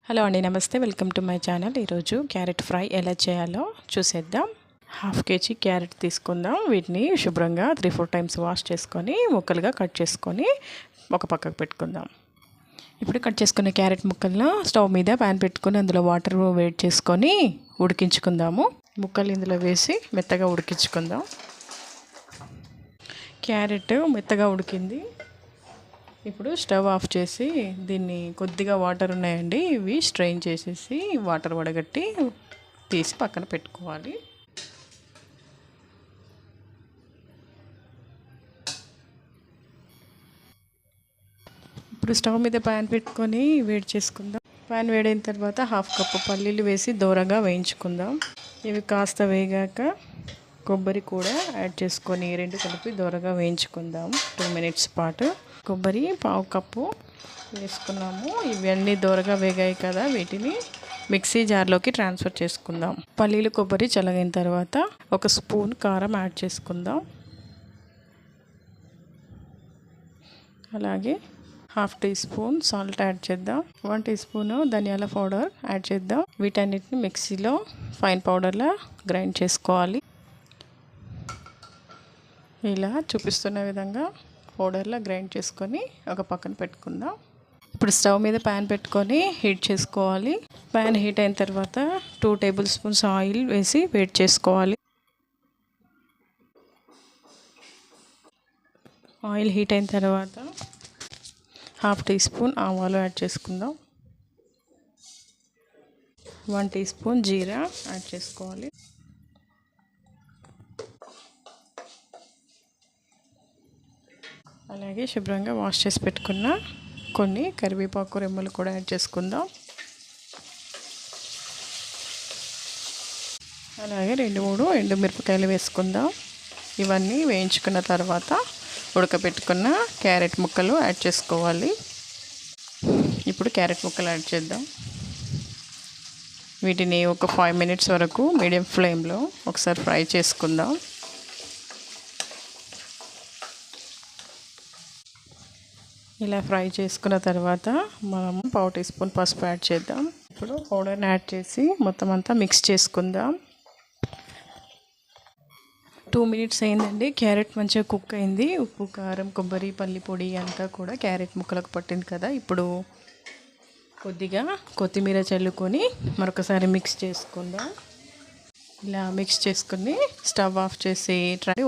Hello అండి, నమస్తే. Welcome to my channel. ఈరోజు క్యారెట్ ఫ్రై ఎలా చేయాలో చూసేద్దాం. 1/2 kg క్యారెట్ తీసుకుందాం. వీటిని శుభ్రంగా 3-4 టైమ్స్ వాష్ చేసుకొని ముక్కలుగా కట్ చేసుకొని ఒక పక్కకు పెట్టుకుందాం. ఇప్పుడు కట్ చేసుకున్న క్యారెట్ ముక్కలను స్టవ్ మీద ప్యాన్ పెట్టుకొని అందులో వాటర్ వేడి చేసుకొని ఉడికించుకుందాము. ముక్కలు ఇందులో వేసి మెత్తగా ఉడికించుకుందాం. క్యారెట్ మెత్తగా ఉడికింది. ఇప్పుడు స్టవ్ ఆఫ్ చేసి దీన్ని కొద్దిగా వాటర్ ఉన్నాయండి, ఇవి స్ట్రెయిన్ చేసేసి వాటర్ వడగట్టి తీసి పక్కన పెట్టుకోవాలి. ఇప్పుడు స్టవ్ మీద ప్యాన్ పెట్టుకొని వేడి చేసుకుందాం. ప్యాన్ వేడైన తర్వాత 1/2 కప్పు పల్లీలు వేసి దూరంగా వేయించుకుందాం. ఇవి కాస్త వేగాక కొబ్బరి కూడా యాడ్ చేసుకొని రెండు కలిపి దూరంగా వేయించుకుందాం 2 మినిట్స్ పాటు. కొబ్బరి 1/2 కప్పు వేసుకున్నాము. ఇవన్నీ దూరగా వేగాయి కదా, వీటిని మిక్సీ జార్లోకి ట్రాన్స్ఫర్ చేసుకుందాం. పల్లీలు కొబ్బరి చల్లగిన తర్వాత 1 స్పూన్ కారం యాడ్ చేసుకుందాం. అలాగే 1/2 టీ స్పూన్ సాల్ట్ యాడ్ చేద్దాం. 1 టీ స్పూన్ ధనియాల పౌడర్ యాడ్ చేద్దాం. వీటన్నిటిని మిక్సీలో ఫైన్ పౌడర్లా గ్రైండ్ చేసుకోవాలి. ఇలా చూపిస్తున్న విధంగా పౌడర్లా గ్రైండ్ చేసుకొని ఒక పక్కన పెట్టుకుందాం. ఇప్పుడు స్టవ్ మీద ప్యాన్ పెట్టుకొని హీట్ చేసుకోవాలి. ప్యాన్ హీట్ అయిన తర్వాత 2 టేబుల్ స్పూన్స్ ఆయిల్ వేసి వేడి చేసుకోవాలి. ఆయిల్ హీట్ అయిన తర్వాత 1/2 టీ స్పూన్ ఆవాలు యాడ్ చేసుకుందాం. 1 టీ స్పూన్ జీరా యాడ్ చేసుకోవాలి. అలాగే శుభ్రంగా వాష్ చేసి పెట్టుకున్న కొన్ని కరివేపాకు రెమ్మలు కూడా యాడ్ చేసుకుందాం. అలాగే 2-3 ఎండుమిరపకాయలు వేసుకుందాం. ఇవన్నీ వేయించుకున్న తర్వాత ఉడకబెట్టుకున్న క్యారెట్ ముక్కలు యాడ్ చేసుకోవాలి. ఇప్పుడు క్యారెట్ ముక్కలు యాడ్ చేద్దాం. వీటిని ఒక 5 మినిట్స్ వరకు మీడియం ఫ్లేమ్లో ఒకసారి ఫ్రై చేసుకుందాం. ఇలా ఫ్రై చేసుకున్న తర్వాత మనం 1/2 టీ స్పూన్ పసుపు యాడ్ చేద్దాం. ఇప్పుడు పౌడర్ని యాడ్ చేసి మొత్తం అంతా మిక్స్ చేసుకుందాం. 2 మినిట్స్ అయిందండి. క్యారెట్ మంచిగా కుక్ అయింది. ఉప్పు, కారం, కొబ్బరి, పల్లి పొడి అంతా కూడా క్యారెట్ ముక్కలకు పట్టింది కదా. ఇప్పుడు కొద్దిగా కొత్తిమీర చల్లుకొని మరొకసారి మిక్స్ చేసుకుందాం. ఇలా మిక్స్ చేసుకుని స్టవ్ ఆఫ్ చేసి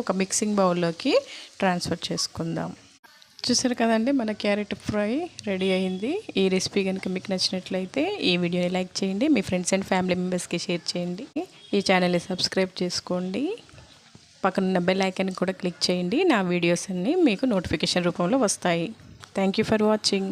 ఒక మిక్సింగ్ బౌల్లోకి ట్రాన్స్ఫర్ చేసుకుందాం. చూసారు కదండి, మన క్యారెట్ ఫ్రై రెడీ అయింది. ఈ రెసిపీ కనుక మీకు నచ్చినట్లయితే ఈ వీడియోని లైక్ చేయండి, మీ ఫ్రెండ్స్ అండ్ ఫ్యామిలీ మెంబర్స్కి షేర్ చేయండి. ఈ ఛానల్ని సబ్స్క్రైబ్ చేసుకోండి. పక్కనున్న బెల్ ఐకాన్ కూడా క్లిక్ చేయండి. నా వీడియోస్ అన్నీ మీకు నోటిఫికేషన్ రూపంలో వస్తాయి. Thank you for watching.